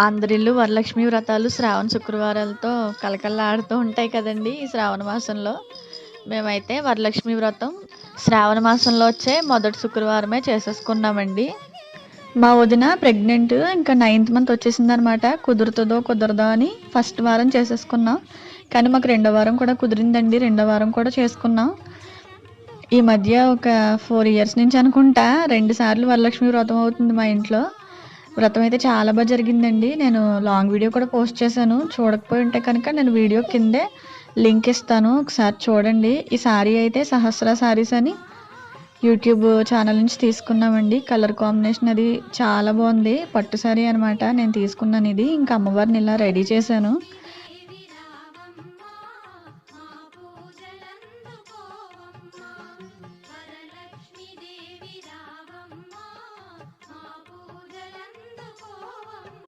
అందరిల్లు వరలక్ష్మి వ్రతాలు శ్రావణ శుక్రవారాలతో కళకళలాడుతూ ఉంటాయి కదండీ! ఈ శ్రావణ మాసంలో. మేమైతే వరలక్ష్మి వ్రతం శ్రావణ మాసంలో వచ్చే మొదటి శుక్రవారమే చేసేసుకున్నామండి. మా వదిన ప్రెగ్నెంట్ ఇంకా 9th మంత్ వచ్చేసిందనమాట. కుదురుతదో కుదరదో అని ఫస్ట్ వారం చేసేసుకున్నాం. కానీ మాకు రెండో వారం కూడా కుదిరిందండి. రెండో వారం కూడా చేసుకున్నాం. ఈ మధ్య ఒక 4 ఇయర్స్ నుంచి అనుకుంటా 2 సార్లు వరలక్ష్మి వ్రతం అవుతుంది మా ఇంట్లో. వ్రతం అయితే చాలా బాగా జరిగిందండి. నేను లాంగ్ వీడియో కూడా పోస్ట్ చేశాను. చూడకపోయి ఉంటే కనుక నేను వీడియో కిందే లింక్ ఇస్తాను. ఒకసారి చూడండి. ఈ సారీ అయితే సహస్ర సారీస్ అని యూట్యూబ్ ఛానల్ నుంచి తీసుకున్నామండి. కలర్ కాంబినేషన్ అది చాలా బాగుంది. పట్టు సారీ అనమాట నేను తీసుకున్నాను ఇది. ఇంకా అమ్మవారిని ఇలా రెడీ చేశాను.